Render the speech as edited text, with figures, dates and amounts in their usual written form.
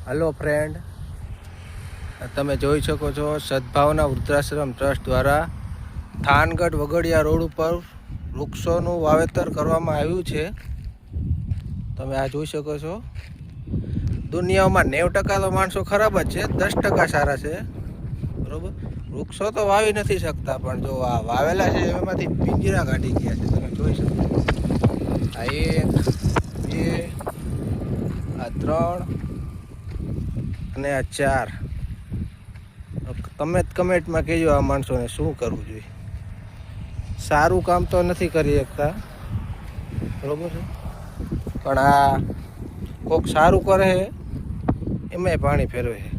Hello friend, તમે જોઈ શકો છો સદભાવના વૃદ્ધાશ્રમ ટ્રસ્ટ દ્વારા થાનગઢ વગડિયા રોડ ઉપર વૃક્ષોનું વાવેતર કરવામાં આવ્યું છે. તમે આ જોઈ શકો છો. દુનિયામાં 90% તો માણસો ખરાબ જ છે, 10% સારા છે. બરોબર, વૃક્ષો તો વાવી નથી શકતા, પણ જો આ વાવેલા છે એમાંથી પિંજરા કાઢી ગયા છે. તમે જોઈ શકો. આ 1, 2, આ 3 અને આ 4. તમે જ કમેન્ટમાં કહેજો આ માણસોને શું કરવું જોઈએ. સારું કામ તો નથી કરી શકતા, બરોબર છે, પણ આ કોક સારું કરે એમાંય પાણી ફેરવે છે.